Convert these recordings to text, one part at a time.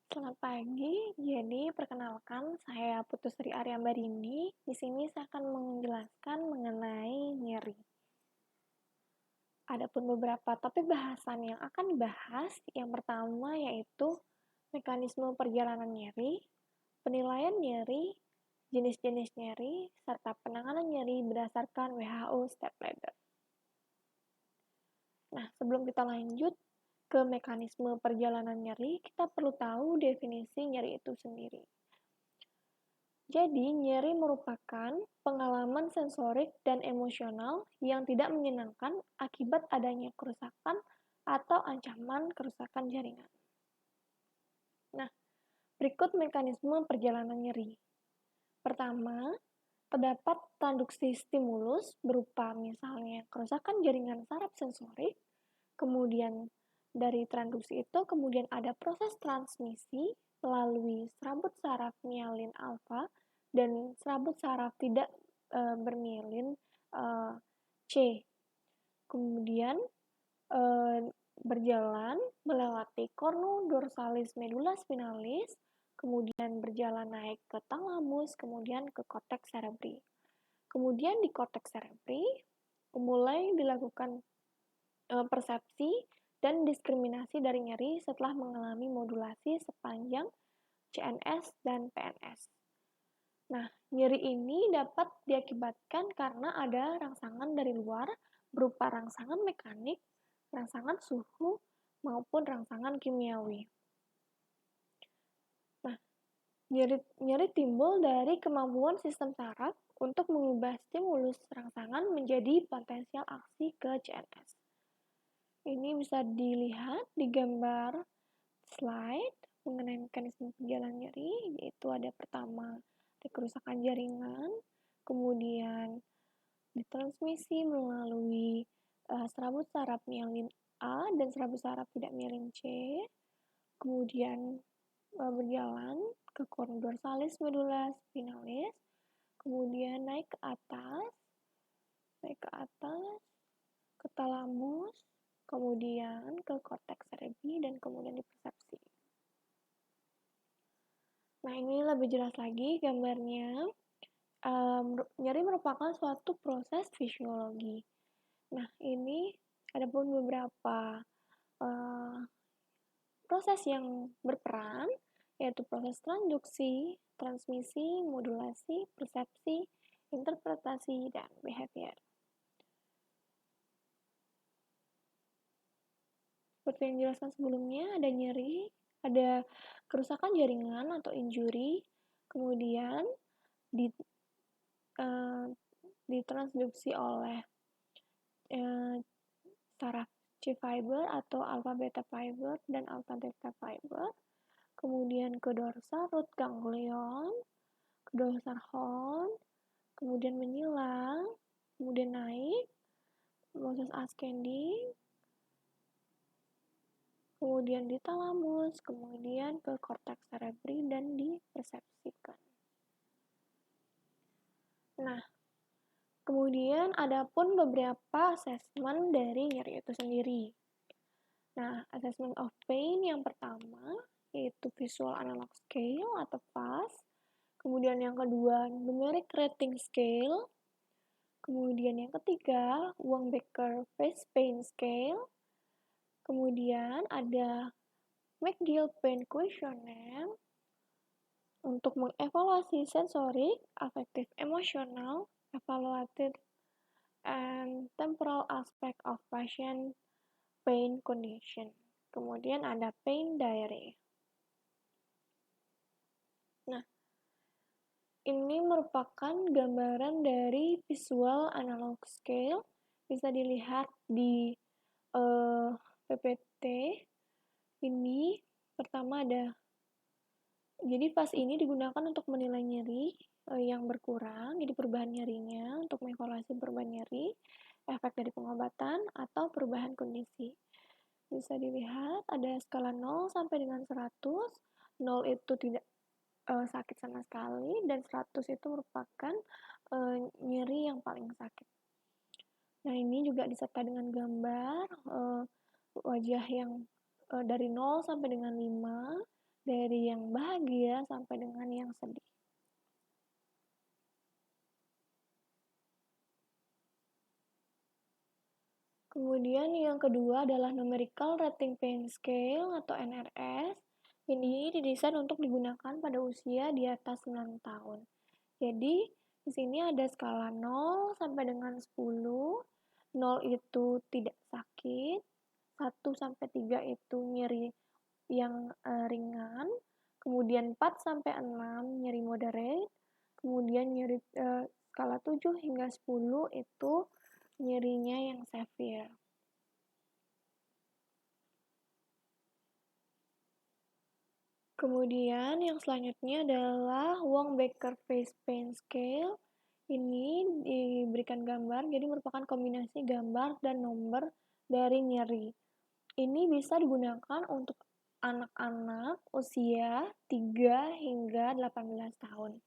Selamat pagi. Jadi, perkenalkan saya Putusri Aryambarini. Di sini saya akan menjelaskan mengenai nyeri. Adapun beberapa topik bahasan yang akan dibahas, yang pertama yaitu mekanisme perjalanan nyeri, penilaian nyeri, jenis-jenis nyeri, serta penanganan nyeri berdasarkan WHO Step Ladder. Nah, sebelum kita lanjut ke mekanisme perjalanan nyeri, kita perlu tahu definisi nyeri itu sendiri. Jadi, nyeri merupakan pengalaman sensorik dan emosional yang tidak menyenangkan akibat adanya kerusakan atau ancaman kerusakan jaringan. Nah, berikut mekanisme perjalanan nyeri. Pertama, terdapat transduksi stimulus berupa misalnya kerusakan jaringan saraf sensorik, kemudian dari transduksi itu kemudian ada proses transmisi melalui serabut saraf myelin alfa dan serabut saraf tidak bermyelin C. Kemudian berjalan melewati cornu dorsalis medula spinalis, kemudian berjalan naik ke talamus, kemudian ke korteks cerebri. Kemudian di korteks cerebri mulai dilakukan persepsi dan diskriminasi dari nyeri setelah mengalami modulasi sepanjang CNS dan PNS. Nah, nyeri ini dapat diakibatkan karena ada rangsangan dari luar berupa rangsangan mekanik, rangsangan suhu, maupun rangsangan kimiawi. Nah, nyeri timbul dari kemampuan sistem saraf untuk mengubah stimulus rangsangan menjadi potensial aksi ke CNS. Ini bisa dilihat di gambar slide mengenai mekanisme perjalanan nyeri, yaitu ada pertama kerusakan jaringan, kemudian ditransmisi melalui serabut saraf myelin A dan serabut saraf tidak myelin C, kemudian berjalan ke cornu dorsalis medula spinalis, kemudian naik ke atas, ke talamus, kemudian ke korteks cerebri, dan kemudian di persepsi. Nah, ini lebih jelas lagi gambarnya. Nyeri merupakan suatu proses fisiologi. Nah, ini ada pun beberapa proses yang berperan, yaitu proses transduksi, transmisi, modulasi, persepsi, interpretasi, dan behavior. Seperti yang dijelaskan sebelumnya, ada nyeri, ada kerusakan jaringan atau injury, kemudian ditransduksi oleh saraf C fiber atau alpha beta fiber dan alpha delta fiber, kemudian ke dorsal root ganglion, ke dorsal horn, kemudian menyilang, kemudian naik, proses ascending, kemudian di talamus, kemudian ke korteks cerebri dan dipersepsikan. Nah, kemudian ada pun beberapa asesmen dari nyeri itu sendiri. Nah, assessment of pain yang pertama yaitu visual analog scale atau VAS. Kemudian yang kedua numeric rating scale. Kemudian yang ketiga Wong-Baker face pain scale. Kemudian ada McGill pain questionnaire untuk mengevaluasi sensorik, affective, emotional, evaluated, and temporal aspect of patient pain condition. Kemudian ada pain diary. Nah, ini merupakan gambaran dari visual analog scale. Bisa dilihat di PPT. Ini pertama ada. Jadi VAS ini digunakan untuk menilai nyeri yang berkurang, jadi perubahan nyerinya, untuk mengevaluasi perubahan nyeri, efek dari pengobatan, atau perubahan kondisi. Bisa dilihat ada skala 0 sampai dengan 100. 0 itu tidak sakit sama sekali, dan 100 itu merupakan nyeri yang paling sakit. Nah, ini juga disertai dengan gambar wajah yang dari 0 sampai dengan 5, dari yang bahagia sampai dengan yang sedih. Kemudian yang kedua adalah Numerical Rating Pain Scale atau NRS. Ini didesain untuk digunakan pada usia di atas 9 tahun. Jadi, di sini ada skala 0 sampai dengan 10. 0 itu tidak sakit, 1 sampai 3 itu nyeri yang ringan, kemudian 4 sampai 6 nyeri moderate, kemudian nyeri skala 7 hingga 10 itu nyerinya yang severe. Kemudian yang selanjutnya adalah Wong-Baker Face Pain Scale. Ini diberikan gambar, jadi merupakan kombinasi gambar dan nomor dari nyeri. Ini bisa digunakan untuk anak-anak usia 3 hingga 18 tahun.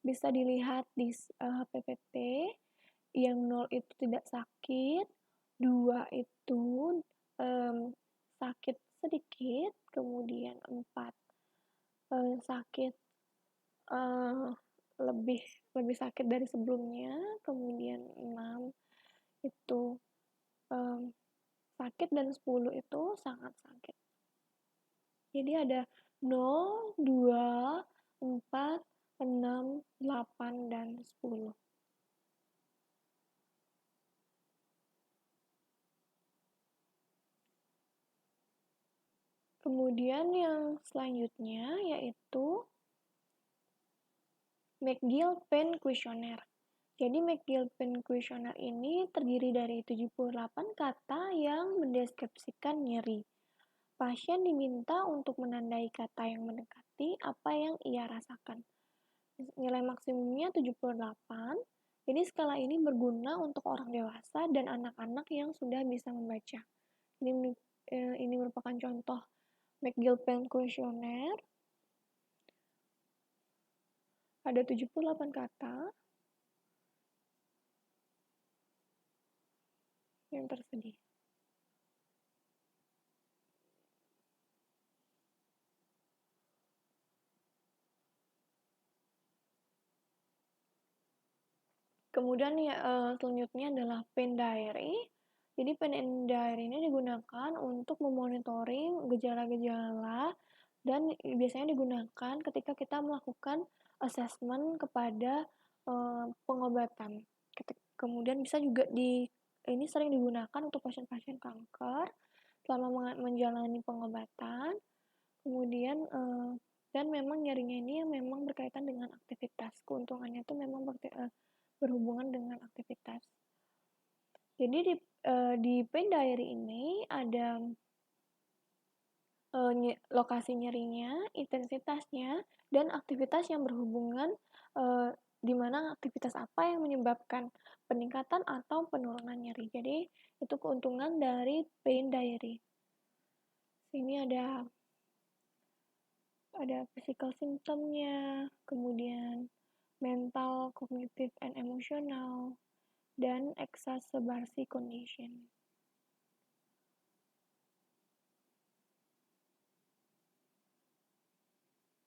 Bisa dilihat di PPT, yang 0 itu tidak sakit, 2 itu sakit sedikit, kemudian 4 sakit lebih sakit dari sebelumnya, kemudian 6 itu sakit dan 10 itu sangat sakit. Jadi ada 0, 2, 4, 6, 8, dan 10. Kemudian yang selanjutnya yaitu McGill Pain Questionnaire. Jadi McGill Pain Questionnaire ini terdiri dari 78 kata yang mendeskripsikan nyeri. Pasien diminta untuk menandai kata yang mendekati apa yang ia rasakan. Nilai maksimumnya 78. Jadi skala ini berguna untuk orang dewasa dan anak-anak yang sudah bisa membaca. Ini merupakan contoh McGill Pain Questionnaire. Ada 78 kata yang tersedia. Kemudian selanjutnya adalah Pain Diary. Jadi Pain Diary ini digunakan untuk memonitoring gejala-gejala dan biasanya digunakan ketika kita melakukan assessment kepada pengobatan. Kemudian bisa juga ini sering digunakan untuk pasien-pasien kanker selama menjalani pengobatan. Kemudian dan memang nyerinya ini memang berkaitan dengan aktivitas. Keuntungannya itu memang berhubungan dengan aktivitas. Jadi di Pain Diary ini ada lokasi nyerinya, intensitasnya, dan aktivitas yang berhubungan di mana aktivitas apa yang menyebabkan peningkatan atau penurunan nyeri. Jadi itu keuntungan dari Pain Diary. Sini ada physical symptomnya, kemudian mental, cognitive, and emotional, dan exacerbation condition.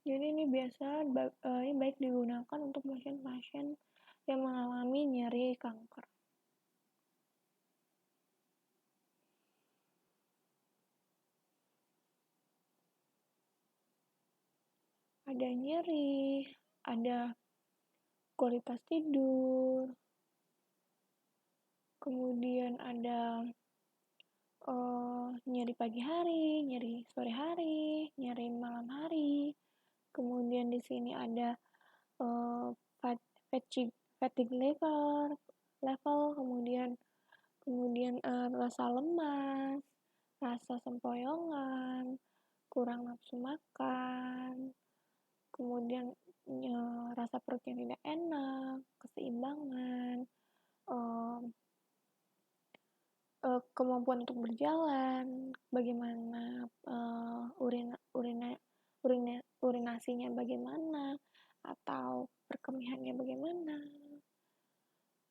Jadi ini ini baik digunakan untuk pasien-pasien yang mengalami nyeri kanker. Ada nyeri, ada kualitas tidur, kemudian ada nyeri pagi hari, nyeri sore hari, nyeri malam hari. Kemudian di sini ada fatigue level, kemudian rasa lemas, rasa sempoyongan, kurang nafsu makan, kemudian rasa perut yang tidak enak, keseimbangan, kemampuan untuk berjalan, bagaimana urinasinya bagaimana, atau perkemihannya bagaimana,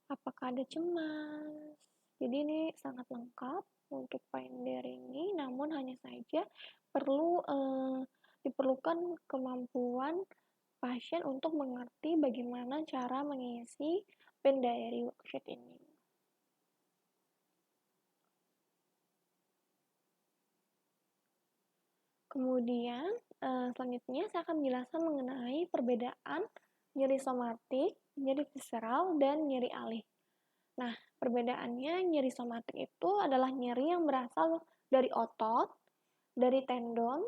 apakah ada cemas. Jadi ini sangat lengkap untuk Pain Diary ini, namun hanya saja perlu diperlukan kemampuan pasien untuk mengerti bagaimana cara mengisi pain diary worksheet ini. Kemudian, selanjutnya saya akan menjelaskan mengenai perbedaan nyeri somatik, nyeri visceral, dan nyeri alih. Nah, perbedaannya nyeri somatik itu adalah nyeri yang berasal dari otot, dari tendon,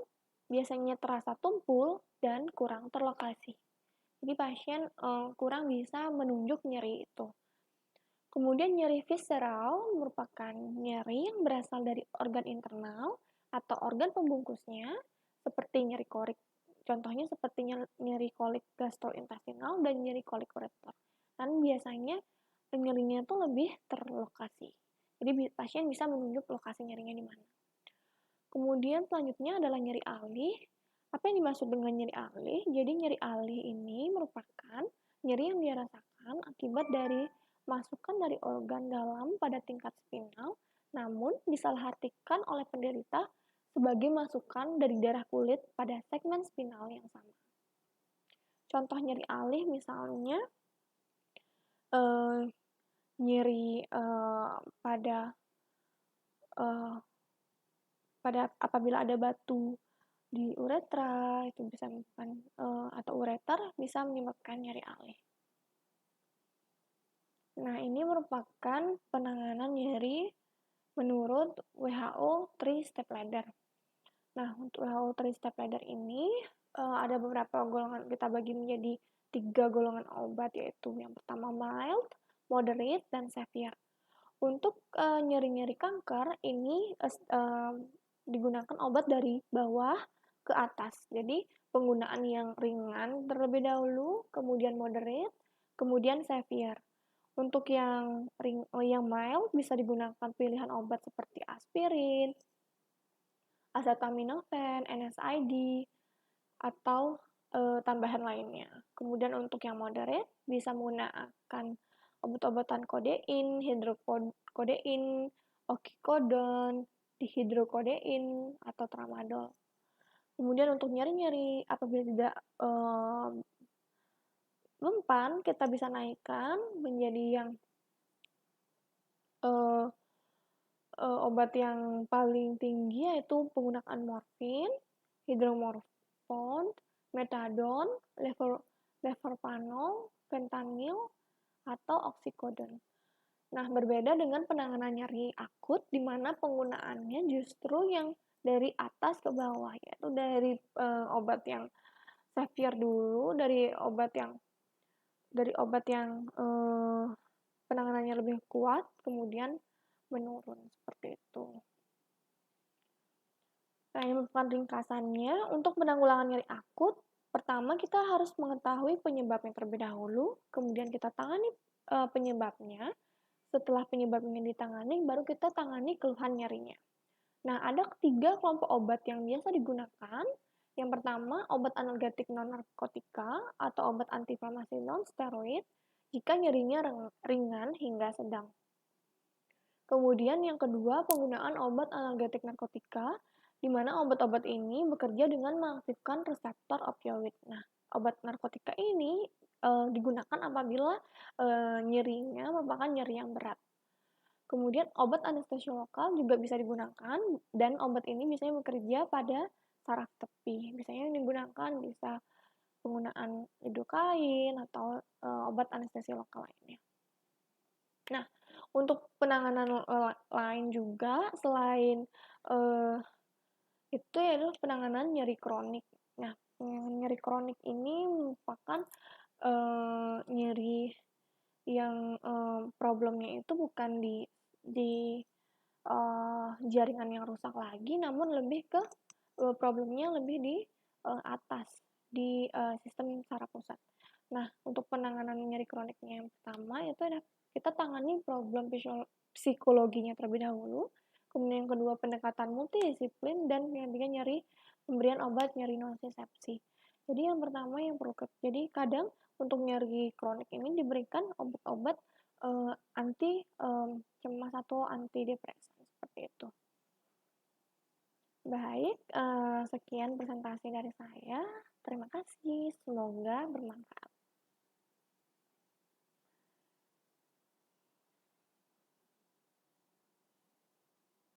biasanya terasa tumpul, dan kurang terlokasi. Jadi pasien kurang bisa menunjuk nyeri itu. Kemudian nyeri visceral merupakan nyeri yang berasal dari organ internal atau organ pembungkusnya, seperti nyeri kolik. Contohnya seperti nyeri kolik gastrointestinal dan nyeri kolik ureter. Dan biasanya nyerinya itu lebih terlokasi. Jadi pasien bisa menunjuk lokasi nyerinya di mana. Kemudian selanjutnya adalah nyeri alih. Apa yang dimaksud dengan nyeri alih? Jadi nyeri alih ini merupakan nyeri yang dirasakan akibat dari masukan dari organ dalam pada tingkat spinal, namun disalahartikan oleh penderita sebagai masukan dari darah kulit pada segmen spinal yang sama. Contoh nyeri alih misalnya nyeri pada apabila ada batu di uretra itu bisa menyebabkan atau ureter bisa menyebabkan nyeri alih. Nah, ini merupakan penanganan nyeri menurut WHO 3-step ladder. Nah, untuk WHO 3-step ladder ini ada beberapa golongan, kita bagi menjadi 3 golongan obat, yaitu yang pertama mild, moderate, dan severe. Untuk nyeri-nyeri kanker ini digunakan obat dari bawah ke atas. Jadi penggunaan yang ringan terlebih dahulu, kemudian moderate, kemudian severe. Untuk yang mild bisa digunakan pilihan obat seperti aspirin, acetaminophen, NSAID, atau tambahan lainnya. Kemudian untuk yang moderate bisa menggunakan obat-obatan kodein, hidrokodein, oxycodone, dihidrokodein, atau tramadol. Kemudian untuk nyeri-nyeri apabila tidak mempan, kita bisa naikkan menjadi yang obat yang paling tinggi, yaitu penggunaan morfin, hidromorphone, metadon, levorpanol, fentanyl, atau oxycodone. Nah, berbeda dengan penanganan nyeri akut, di mana penggunaannya justru yang dari atas ke bawah, yaitu dari obat yang severe dulu, dari obat yang penanganannya lebih kuat, kemudian menurun seperti itu. Nah, ini merupakan ringkasannya. Untuk penanggulangan nyeri akut, pertama kita harus mengetahui penyebabnya terlebih dahulu, kemudian kita tangani penyebabnya. Setelah penyebabnya ditangani, baru kita tangani keluhan nyerinya. Nah, ada 3 kelompok obat yang biasa digunakan. Yang pertama, obat analgetik non-narkotika atau obat antiinflamasi non-steroid jika nyerinya ringan hingga sedang. Kemudian yang kedua, penggunaan obat analgetik narkotika, di mana obat-obat ini bekerja dengan mengaktifkan reseptor opioid. Nah, obat narkotika ini digunakan apabila nyerinya merupakan nyeri yang berat. Kemudian obat anestesi lokal juga bisa digunakan, dan obat ini biasanya bekerja pada saraf tepi. Biasanya yang digunakan bisa penggunaan lidocaine atau obat anestesi lokal lainnya. Nah, untuk penanganan lain juga selain itu yaitu penanganan nyeri kronik. Nah, nyeri kronik ini merupakan nyeri yang problemnya itu bukan di jaringan yang rusak lagi, namun lebih ke problemnya lebih di atas, di sistem saraf pusat. Nah, untuk penanganan nyeri kroniknya yang pertama itu ada kita tangani problem psikologinya terlebih dahulu, kemudian yang kedua pendekatan multidisiplin, dan yang ketiga pemberian obat nyeri nonsensepsi. Jadi yang pertama yang perlu jadi kadang untuk nyeri kronik ini diberikan obat-obat anti cemas atau antidepresan seperti itu. Baik, sekian presentasi dari saya. Terima kasih, semoga bermanfaat.